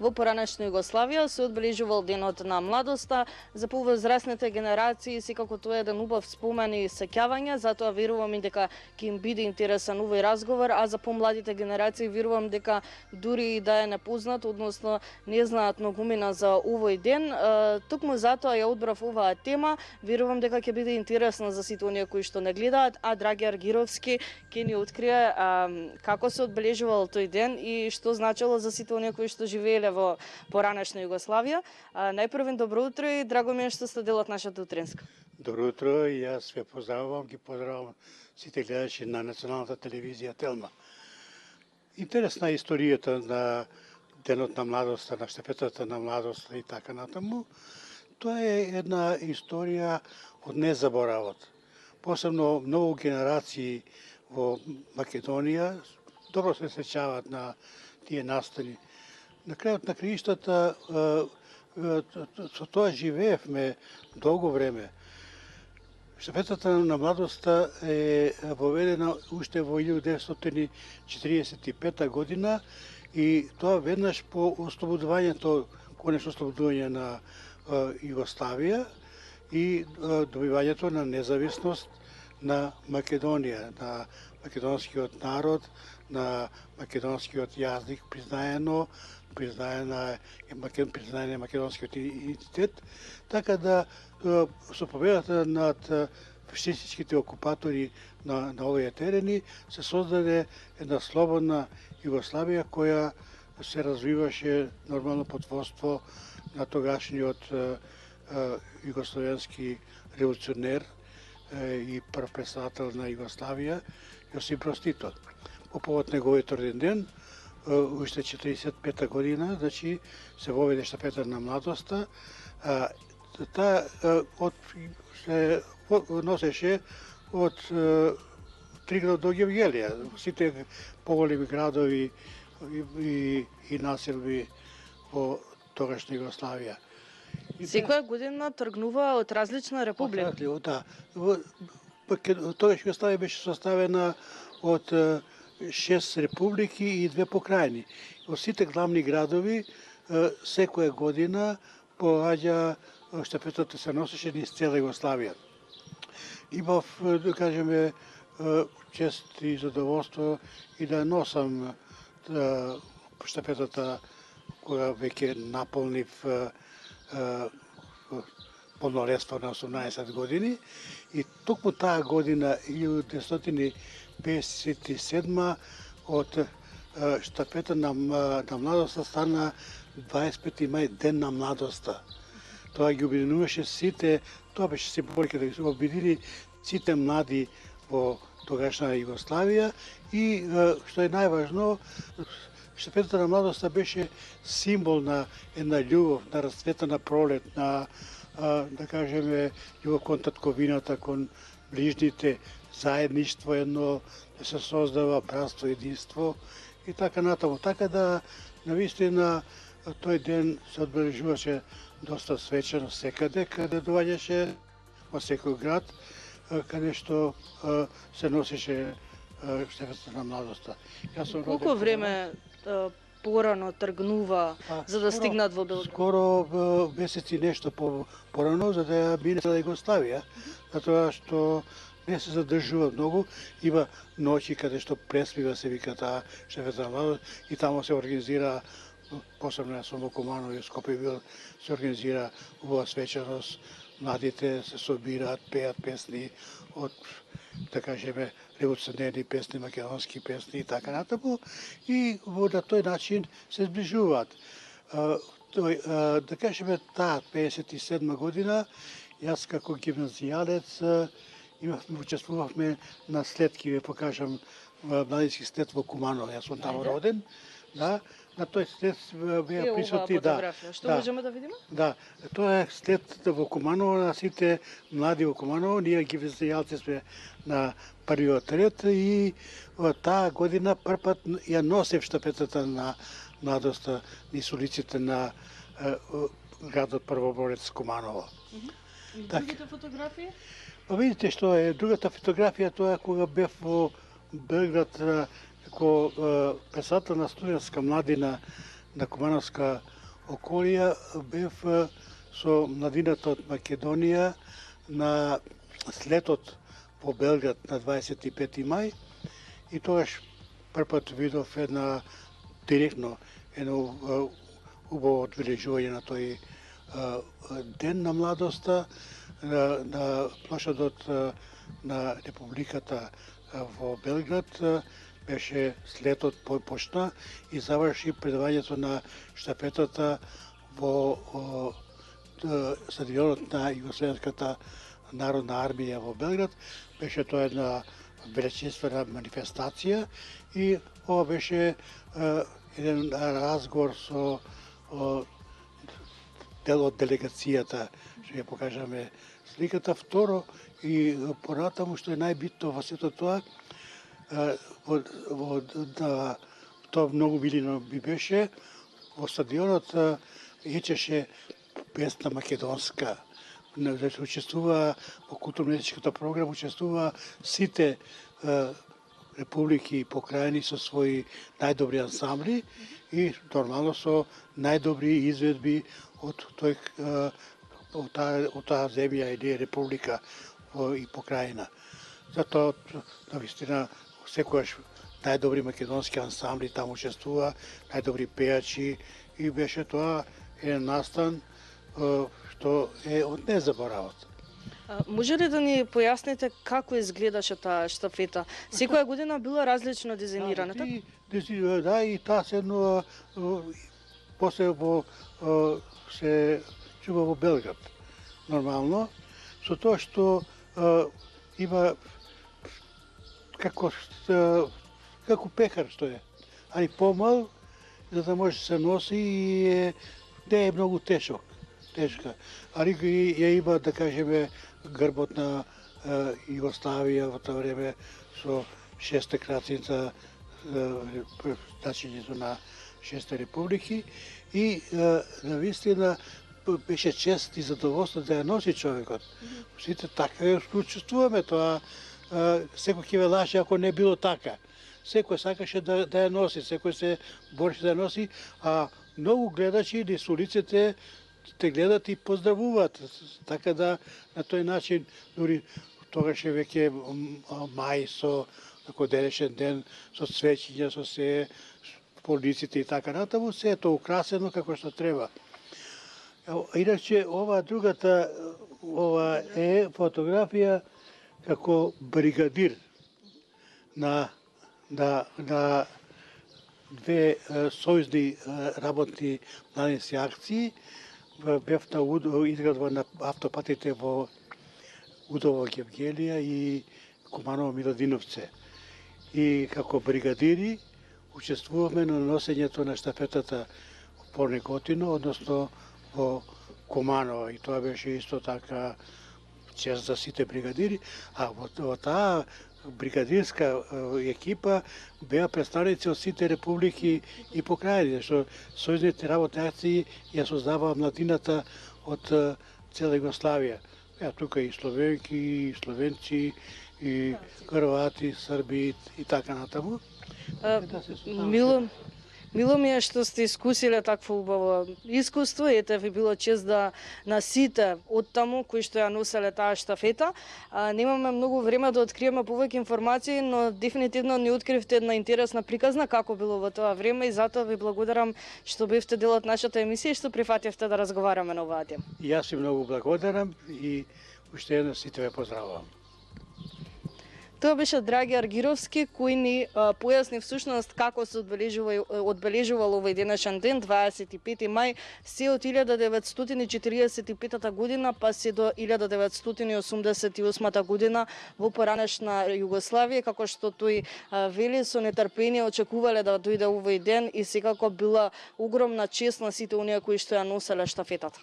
Во поранешна Југославија се одбележувал денот на младоста. За повозрасните генерации секако тоа е еден убав спомен и сеќавање, затоа верувам и дека ќе им биде интересен овој разговор, а за помладите генерации верувам дека дури и да е непознат, односно не знаат многумина за овој ден, токму затоа ја одбрав оваа тема. Верувам дека ќе биде интересна за сите оние кои што не гледаат, а Драги Аргировски ќе ни открие како се одбележувал тој ден и што значило за сите оние кои што живееле во поранешна Југославија. Најпрвен добро утро и драго ми е што сте дел од нашата утринска. Добро утро и јас ве поздравувам, ги поздравувам сите гледачи на националната телевизија Телма. Интересна е историјата на денот на младоста, на штафетата на младоста и така натаму. Тоа е една историја од незаборавот. Посебно многу генерации во Македонија добро се сеќаваат на тие настани. На крајот на краиштата со тоа живеевме долго време. Штафетата на младоста е воведена уште во 1945 година и тоа веднаш по ослободувањето, конечно ослободување на Југославија и добивањето на независност на Македонија, на македонскиот народ, на македонскиот јазик признаено на македонскиот идентитет, така да со победата над фашистичките окупатори на овие терени се создаде една слободна Југославија која се развиваше нормално под водство на тогашниот југословенски револуционер и прв председател на Југославија Јосип Брз Тито. По повод неговиот роден ден, уште 45 година, значи се воведе штафета на младоста. Таа се носеше од Триград до Гевгелија, сите поголеми градови и населби во тогашна Југославија. Секоја година тргнува од различна република. Да. Тогаш Југославија беше составена од 6 републики и 2 покрајни. Во сите главни градови секоја година поаѓа штафетата се носеше низ цела Југославија. Имав, да кажеме, чест и задоволство и да носам штафетата кога веќе наполнив полнолетство на 18 години и токму таа година 1957 од штафета на младоста стана 25 мај ден на младоста. Тоа ги обединуваше сите, тоа беше символика да ги обедини сите млади во тогашна Југославија и што е најважно, штафетата на младоста беше символ на една љубов, на расцветена пролет, на да кажеме љубов кон татковината, кон ближните, заедништво едно, да се создава братство, единство и така натаму. Така да, навистина, тој ден се одбележуваше доста свечено секаде, каде доаѓаше во секој град, каде што се носеше штафетата на младоста. Колку време порано тргнува за да стигнат во Белград? Скоро месец и нешто порано, за да ја бине цела Југославија, затоа што не се задржува многу, има ноќи каде што преспива се вика таа штафета на младост и таму се организира, посебно јас сум во Куманово и Скопје бил, се организира убава свечаност, младите се собираат, пеат песни од, да кажеме, револуционерни песни, македонски песни и така натаму, и на тој начин се зближуваат. Да кажеме, таа 57 година, јас како гимназијалец учествувавме на след, ќе ве покажам младински след во Куманово, јас сум таму роден, да, на тој след беа присутни, да. Што можеме да видиме? Да, тоа е след во Куманово, на сите млади во Куманово, ние гимназијалци сме на првиот ред и таа година првпат ја носев штафетата на младоста низ улиците на градот Првоборец Куманово. Другите фотографии? Па видите што е, другата фотографија тоа е кога бев во Белград како председател на студентска младина на Кумановска околија бев со младината од Македонија на слетот во Белград на 25 мај и тогаш првпат видов директно едно убаво одбележување на тој ден на младоста на плошадот на Републиката во Белград. Беше слетот почна и заврши предавањето на штафетата во стадионот на Југословенската народна армија во Белград. Беше тоа една величествена манифестација и ова беше еден разговор со дел од делегацијата, што ја покажаме сликата. Второ, и понатаму што е најбитно во сето тоа, тоа многу билино би беше, во стадионот ечеше песна македонска. Учествува во културно-етничката програма, учествува сите републики и покрајни со своји најдобри ансамбли и нормално со најдобри изведби од таа земја или република и покрајна. Затоа, навистина, секогаш најдобри македонски ансамбли таму учествува, најдобри пејачи и беше тоа еден настан што е од незаборавот. Може ли да ни појасните како изгледаше таа штафета? Секоја година била различно дизајнирана, така? Да, и таа седно после се чува во Белград. Нормално, со тоа што има како пехар што е, али помал, за да може се носи и не е многу тешка. Али ја има, да кажеме, грбот на Југославија во тоа време со шеста крацинца, значењето на шеста републики и навистина беше чест и задоволство да ја носи човекот. Сите така ја учествуваме тоа. Секој ќе ве лаже ако не било така. Секој сакаше да ја носи, секој се бореше да ја носи, а многу гледачи или со улиците те гледат и поздравуваат. Така да на тој начин, дури тогаш е веќе мај со како денешен ден, со свечиња, со се, полиците и така натаму, се е тоа украсено како што треба. Иначе ова другата, ова е фотографија како бригадир на две сојузни работни младински акции. Бев на изградба на автопатите во Удово Гевгелија и Куманово Миладиновце. И како бригадири учествуваме на носењето на штафетата по Неготино, односно во Куманово. И тоа беше исто така чест за сите бригадири, а во таа бригадирска екипа беа представници од сите републики и покрајни, што сојузните работни акции ја создаваа младината од цела Југославија. Беа тука и словенки, и словенци, и хрвати, срби и така натаму. Мило ми е што сте искусиле такво убаво искуство, ете ви било чест да на сите од таму кои што ја носеле таа штафета. Немаме многу време да откриеме повеќе информации, но дефинитивно ни откривте една интересна приказна како било во тоа време и затоа ви благодарам што бевте дел од нашата емисија и што прифативте да разговараме на оваа тема. И јас ви многу благодарам и уште еднаш сите ве поздравувам. Тоа беше Драги Аргировски, кој ни појасни всушност како се одбележувал овој денешен ден, 25 мај, се од 1945 година па се до 1988 година во поранешна Југославија, како што тој вели, со нетрпение очекувале да дојде овој ден и секако била огромна чест на сите оние кои што ја носеле штафетата.